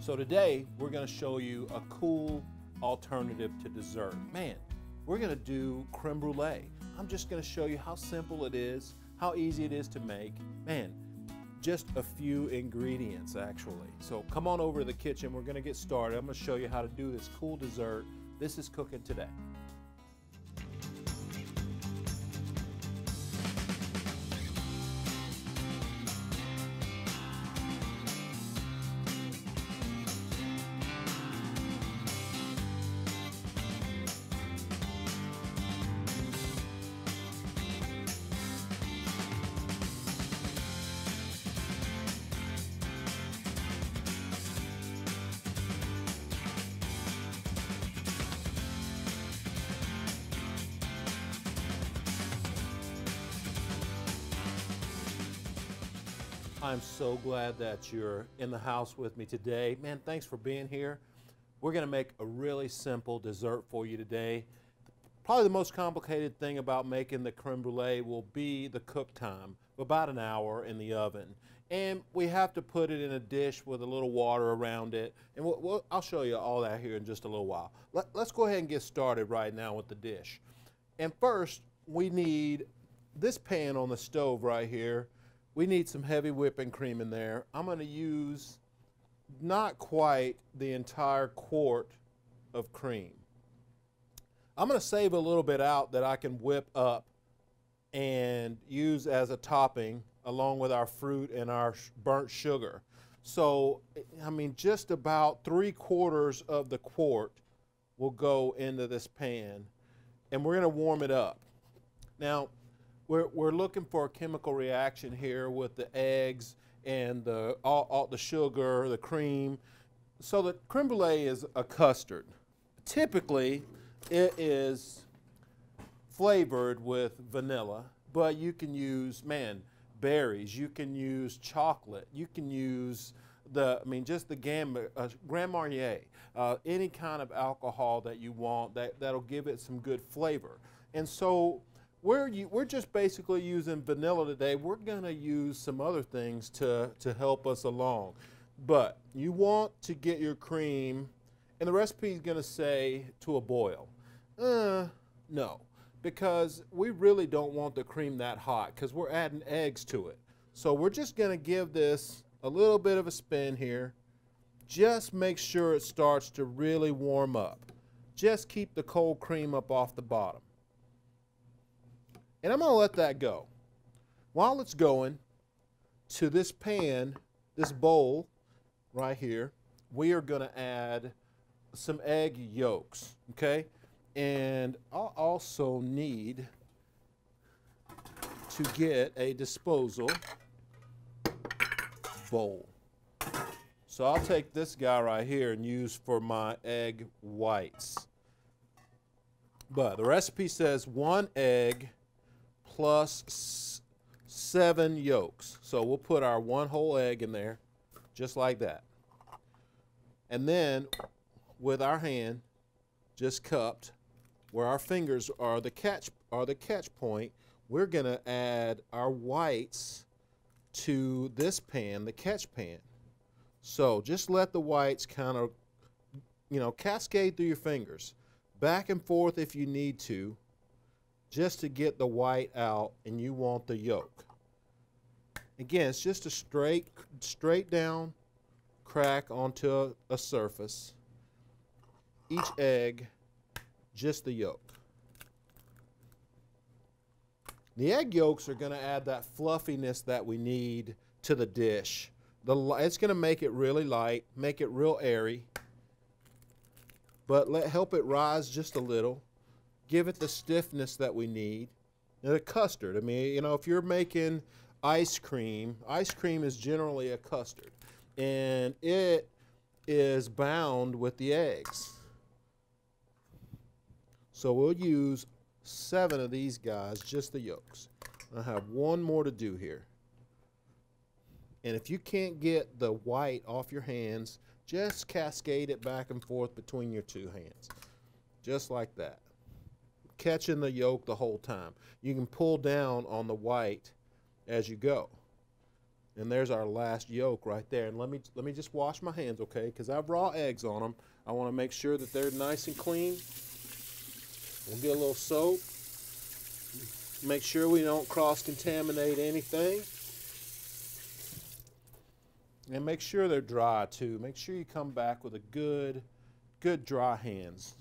So today we're going to show you a cool alternative to dessert. Man, we're going to do creme brulee. I'm just going to show you how simple it is, how easy it is to make. Man, just a few ingredients actually. So come on over to the kitchen. We're going to get started. I'm going to show you how to do this cool dessert. This is cooking today. I'm so glad that you're in the house with me today. Man, thanks for being here. We're going to make a really simple dessert for you today. Probably the most complicated thing about making the creme brulee will be the cook time, about an hour in the oven. And we have to put it in a dish with a little water around it. And I'll show you all that here in just a little while. Let's go ahead and get started right now with the dish. And first, we need this pan on the stove right here. We need some heavy whipping cream in there. I'm going to use not quite the entire quart of cream. I'm going to save a little bit out that I can whip up and use as a topping along with our fruit and our burnt sugar. So, I mean, just about 3/4 of the quart will go into this pan, and we're going to warm it up. Now, we're looking for a chemical reaction here with the eggs and all the sugar, the cream. So the creme brulee is a custard. Typically, it is flavored with vanilla, but you can use, berries. You can use chocolate. You can use just the Grand Marnier, any kind of alcohol that you want that'll give it some good flavor. And so we're just basically using vanilla today. We're going to use some other things to help us along. But you want to get your cream, and the recipe is going to say to a boil. No, because we really don't want the cream that hot because we're adding eggs to it. So we're just going to give this a little bit of a spin here. Just make sure it starts to really warm up. Just keep the cold cream up off the bottom. And I'm going to let that go. While it's going, to this pan, this bowl right here, we are going to add some egg yolks, okay? And I'll also need to get a disposal bowl. So I'll take this guy right here and use for my egg whites. But the recipe says 1 egg plus 7 yolks. So we'll put our 1 whole egg in there, just like that. And then with our hand, just cupped, where our fingers are the catch point, we're going to add our whites to this pan, the catch pan. So just let the whites kind of, cascade through your fingers, back and forth if you need to, just to get the white out, and you want the yolk. Again, it's just a straight down crack onto a surface. Each egg, just the yolk. The egg yolks are going to add that fluffiness that we need to the dish. It's going to make it really light, make it real airy, but help it rise just a little. Give it the stiffness that we need. And the custard, if you're making ice cream is generally a custard. And it is bound with the eggs. So we'll use 7 of these guys, just the yolks. I have 1 more to do here. And if you can't get the white off your hands, just cascade it back and forth between your 2 hands. Just like that. Catching the yolk the whole time. You can pull down on the white as you go. And there's our last yolk right there. And let me just wash my hands, okay? Because I have raw eggs on them. I want to make sure that they're nice and clean. We'll get a little soap. Make sure we don't cross-contaminate anything. And make sure they're dry too. Make sure you come back with a good dry hands.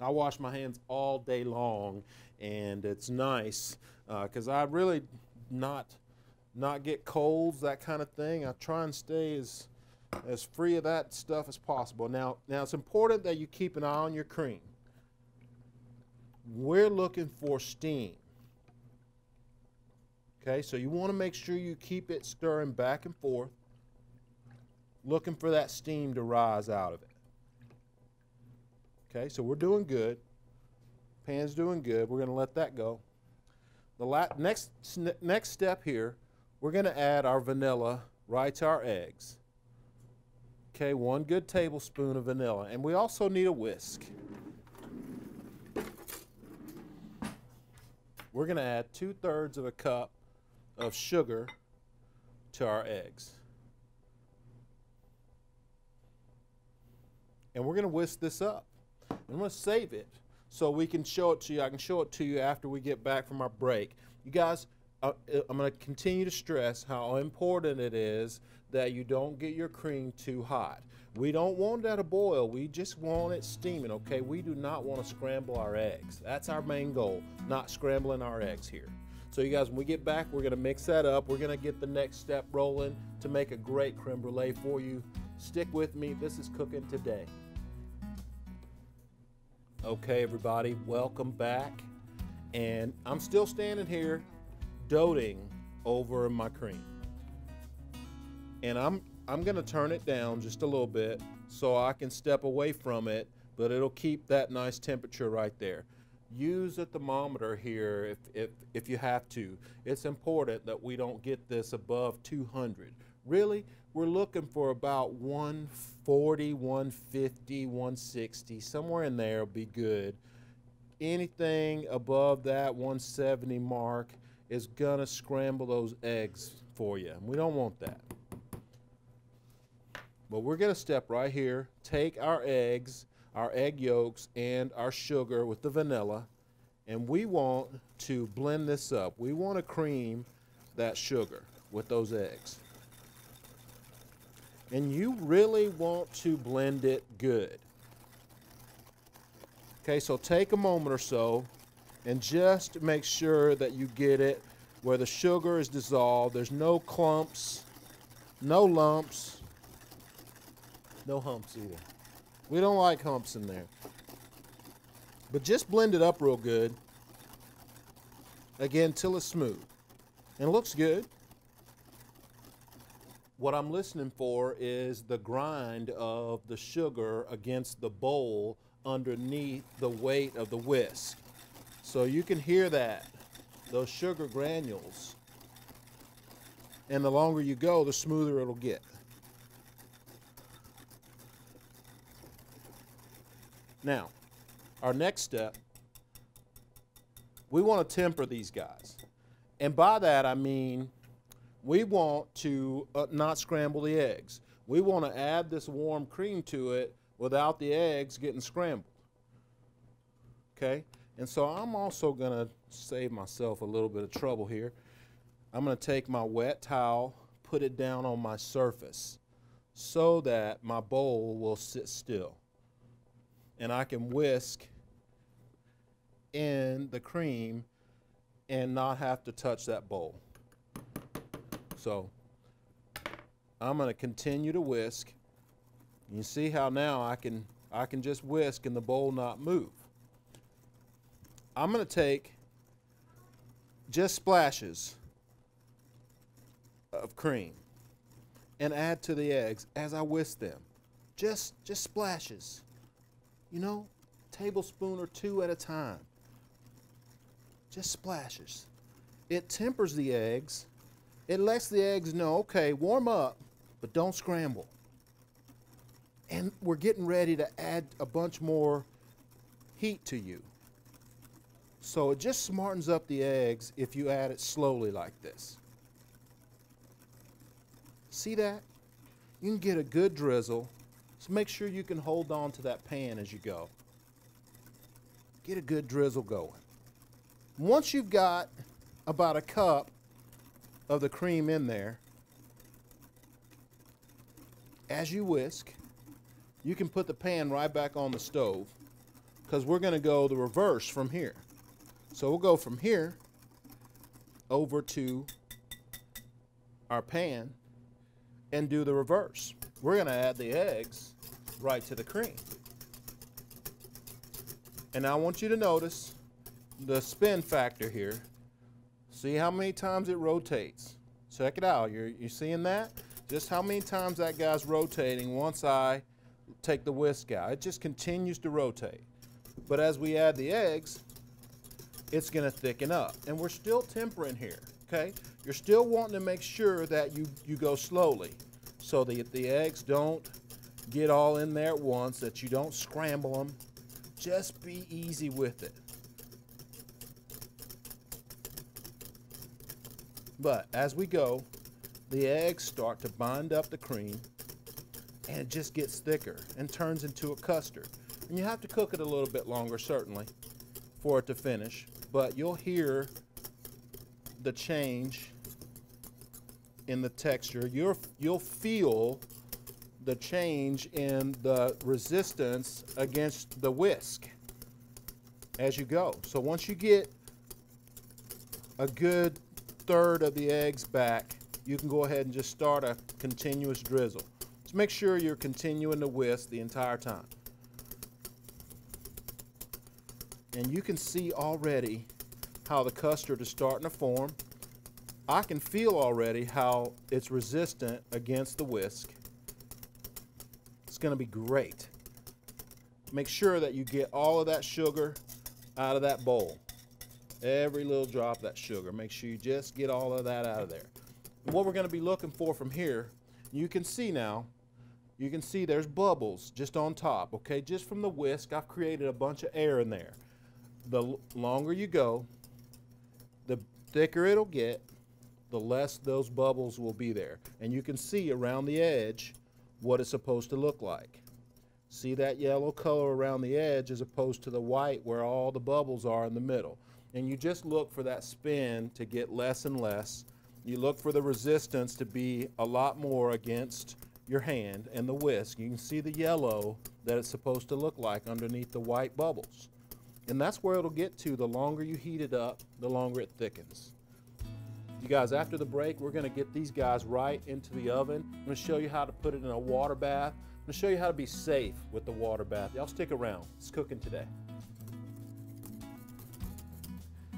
I wash my hands all day long, and it's nice because I really not get colds, that kind of thing. I try and stay as free of that stuff as possible. Now it's important that you keep an eye on your cream. We're looking for steam. Okay, so you want to make sure you keep it stirring back and forth, looking for that steam to rise out of it. Okay, so we're doing good. Pan's doing good. We're going to let that go. The next step here, we're going to add our vanilla right to our eggs. Okay, 1 good tablespoon of vanilla. And we also need a whisk. We're going to add 2/3 of a cup of sugar to our eggs. And we're going to whisk this up. I'm going to save it so we can show it to you. I can show it to you after we get back from our break. You guys, I'm going to continue to stress how important it is that you don't get your cream too hot. We don't want it at a boil. We just want it steaming, okay? We do not want to scramble our eggs. That's our main goal, not scrambling our eggs here. So you guys, when we get back, we're going to mix that up. We're going to get the next step rolling to make a great creme brulee for you. Stick with me. This is cooking today. Okay, everybody, welcome back. And I'm still standing here doting over my cream. And I'm going to turn it down just a little bit so I can step away from it, but it'll keep that nice temperature right there. Use a thermometer here if you have to. It's important that we don't get this above 200. Really, we're looking for about 140, 150, 160, somewhere in there will be good. Anything above that 170 mark is gonna scramble those eggs for you. We don't want that. But we're gonna step right here, take our eggs, our egg yolks, and our sugar with the vanilla, and we want to blend this up. We want to cream that sugar with those eggs. And you really want to blend it good. Okay, so take a moment or so and just make sure that you get it where the sugar is dissolved. There's no clumps, no lumps, no humps either. We don't like humps in there. But just blend it up real good. Again, till it's smooth. And it looks good. What I'm listening for is the grind of the sugar against the bowl underneath the weight of the whisk. So you can hear that, those sugar granules. And the longer you go, the smoother it'll get. Now, our next step, we want to temper these guys. And by that I mean we want to not scramble the eggs. We want to add this warm cream to it without the eggs getting scrambled. Okay? And so I'm also going to save myself a little bit of trouble here. I'm going to take my wet towel, put it down on my surface so that my bowl will sit still. And I can whisk in the cream and not have to touch that bowl. So I'm going to continue to whisk. You see how now I can just whisk and the bowl not move. I'm going to take just splashes of cream and add to the eggs as I whisk them. Just splashes. You know, tablespoon or 2 at a time. Just splashes. It tempers the eggs. It lets the eggs know, okay, warm up, but don't scramble. And we're getting ready to add a bunch more heat to you. So it just smartens up the eggs if you add it slowly like this. See that? You can get a good drizzle. So make sure you can hold on to that pan as you go. Get a good drizzle going. Once you've got about a cup of the cream in there, as you whisk, you can put the pan right back on the stove because we're going to go the reverse from here. So we'll go from here over to our pan and do the reverse. We're going to add the eggs right to the cream. And now I want you to notice the spin factor here. See how many times it rotates. Check it out. You're seeing that? Just how many times that guy's rotating once I take the whisk out. It just continues to rotate. But as we add the eggs, it's going to thicken up. And we're still tempering here, okay? You're still wanting to make sure that you go slowly so that the eggs don't get all in there at once, that you don't scramble them. Just be easy with it. But as we go, the eggs start to bind up the cream and it just gets thicker and turns into a custard. And you have to cook it a little bit longer, certainly, for it to finish. But you'll hear the change in the texture. You'll feel the change in the resistance against the whisk as you go. So once you get a good third of the eggs back, you can go ahead and just start a continuous drizzle. Just make sure you're continuing to whisk the entire time. And you can see already how the custard is starting to form. I can feel already how it's resistant against the whisk. It's going to be great. Make sure that you get all of that sugar out of that bowl. Every little drop of that sugar. Make sure you just get all of that out of there. And what we're going to be looking for from here, you can see now, you can see there's bubbles just on top, okay? Just from the whisk, I've created a bunch of air in there. The longer you go, the thicker it'll get, the less those bubbles will be there. And you can see around the edge what it's supposed to look like. See that yellow color around the edge as opposed to the white where all the bubbles are in the middle. And you just look for that spin to get less and less. You look for the resistance to be a lot more against your hand and the whisk. You can see the yellow that it's supposed to look like underneath the white bubbles. And that's where it'll get to. The longer you heat it up, the longer it thickens. You guys, after the break, we're going to get these guys right into the oven. I'm going to show you how to put it in a water bath. I'm going to show you how to be safe with the water bath. Y'all stick around. It's cooking today.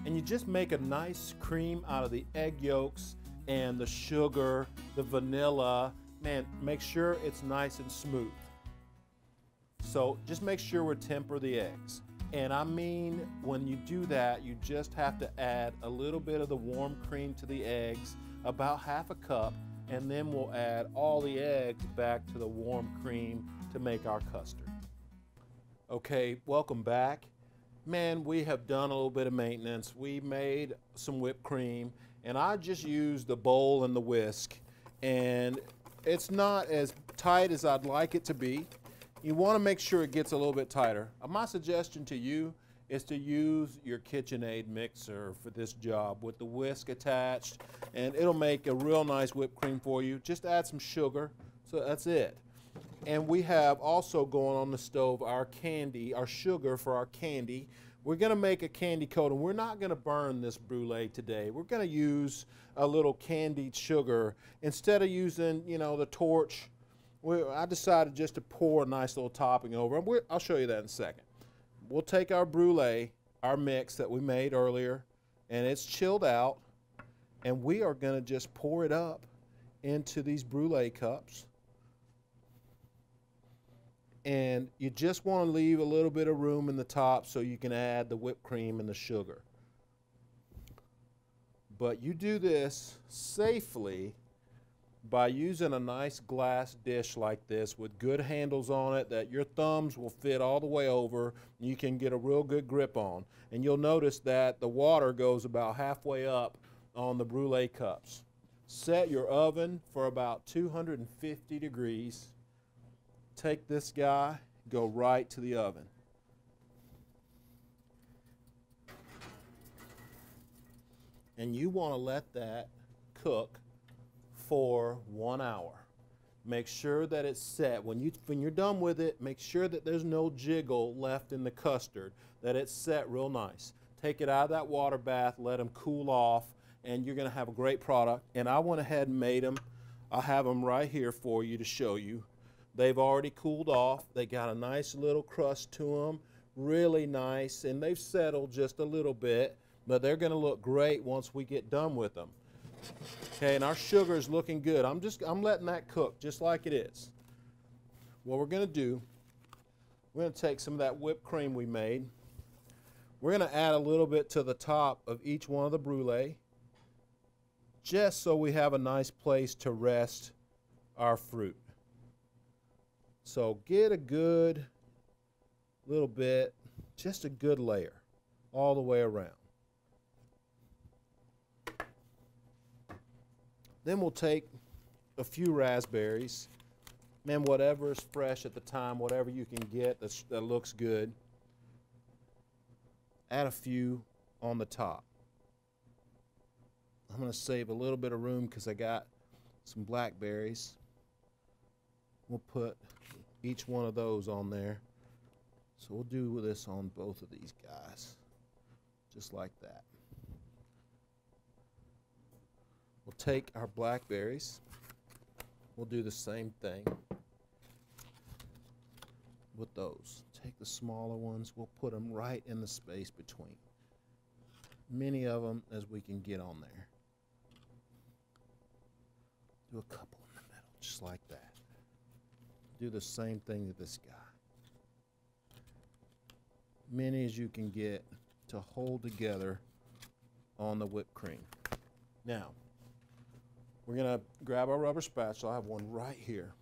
And you just make a nice cream out of the egg yolks and the sugar, the vanilla. Man, make sure it's nice and smooth. So just make sure we temper the eggs. And I mean, when you do that, you just have to add a little bit of the warm cream to the eggs, about half a cup, and then we'll add all the eggs back to the warm cream to make our custard. Okay, welcome back. Man, we have done a little bit of maintenance. We made some whipped cream, and I just used the bowl and the whisk, and it's not as tight as I'd like it to be. You want to make sure it gets a little bit tighter. My suggestion to you is to use your KitchenAid mixer for this job with the whisk attached, and it'll make a real nice whipped cream for you. Just add some sugar, so that's it. And we have also going on the stove our candy, our sugar for our candy. We're going to make a candy coating. We're not going to burn this brulee today. We're going to use a little candied sugar. Instead of using, you know, the torch, I decided just to pour a nice little topping over. I'll show you that in a second. We'll take our brulee, our mix that we made earlier, and it's chilled out, and we are going to just pour it up into these brulee cups. And you just want to leave a little bit of room in the top so you can add the whipped cream and the sugar. But you do this safely by using a nice glass dish like this with good handles on it that your thumbs will fit all the way over and you can get a real good grip on. And you'll notice that the water goes about halfway up on the brulee cups. Set your oven for about 250 degrees. Take this guy, go right to the oven. And you want to let that cook for 1 hour. Make sure that it's set. When you're done with it, make sure that there's no jiggle left in the custard, that it's set real nice. Take it out of that water bath, let them cool off, and you're going to have a great product. And I went ahead and made them. I have them right here for you to show you. They've already cooled off. They got a nice little crust to them, really nice, and they've settled just a little bit, but they're going to look great once we get done with them. Okay, and our sugar is looking good. I'm letting that cook just like it is. What we're going to do, we're going to take some of that whipped cream we made. We're going to add a little bit to the top of each one of the brulee, just so we have a nice place to rest our fruit. So get a good little bit, just a good layer all the way around. Then we'll take a few raspberries, man, whatever is fresh at the time, whatever you can get that looks good. Add a few on the top. I'm going to save a little bit of room because I got some blackberries. We'll put each one of those on there. So we'll do this on both of these guys, just like that. We'll take our blackberries. We'll do the same thing with those. Take the smaller ones. We'll put them right in the space between. Many of them as we can get on there. Do a couple in the middle, just like that. Do the same thing to this guy. Many as you can get to hold together on the whipped cream. Now, we're going to grab our rubber spatula. I have one right here.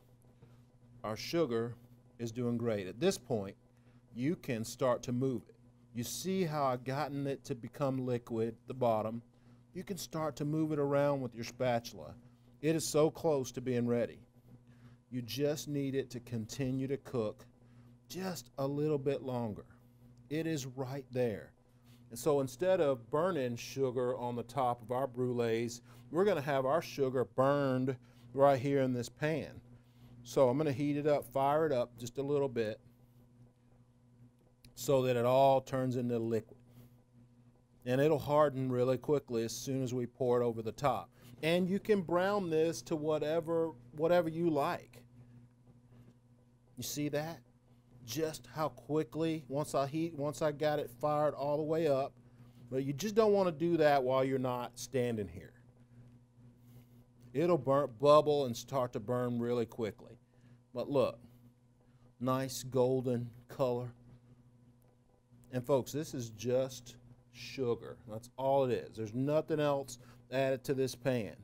Our sugar is doing great. At this point, you can start to move it. You see how I've gotten it to become liquid at the bottom. You can start to move it around with your spatula. It is so close to being ready. You just need it to continue to cook just a little bit longer. It is right there. And so instead of burning sugar on the top of our brulees, we're going to have our sugar burned right here in this pan. So I'm going to heat it up, fire it up just a little bit so that it all turns into liquid. And it'll harden really quickly as soon as we pour it over the top. And you can brown this to whatever you like. You see that? Just how quickly, once I got it fired all the way up. But you just don't want to do that while you're not standing here. It'll bubble and start to burn really quickly. But look, nice golden color. And folks, this is just sugar. That's all it is. There's nothing else added to this pan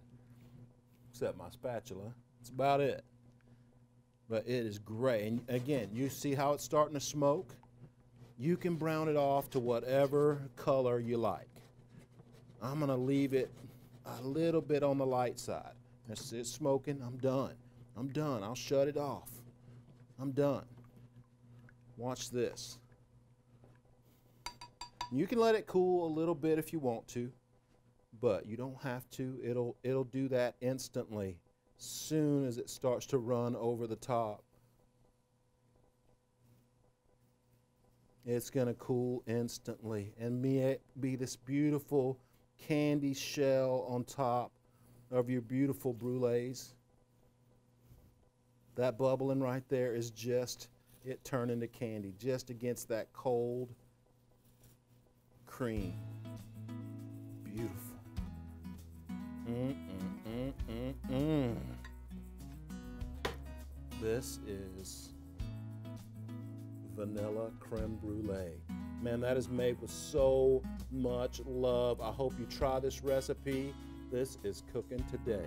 except my spatula. That's about it. But it is great. And again, you see how it's starting to smoke? You can brown it off to whatever color you like. I'm going to leave it a little bit on the light side. That's it smoking. I'm done. I'm done. I'll shut it off. I'm done. Watch this. You can let it cool a little bit if you want to, but you don't have to. It'll do that instantly as soon as it starts to run over the top. It's going to cool instantly and be this beautiful candy shell on top of your beautiful brulees. That bubbling right there is just it turning to candy, just against that cold cream. Beautiful. This is vanilla creme brulee. Man, that is made with so much love. I hope you try this recipe. This is cooking today.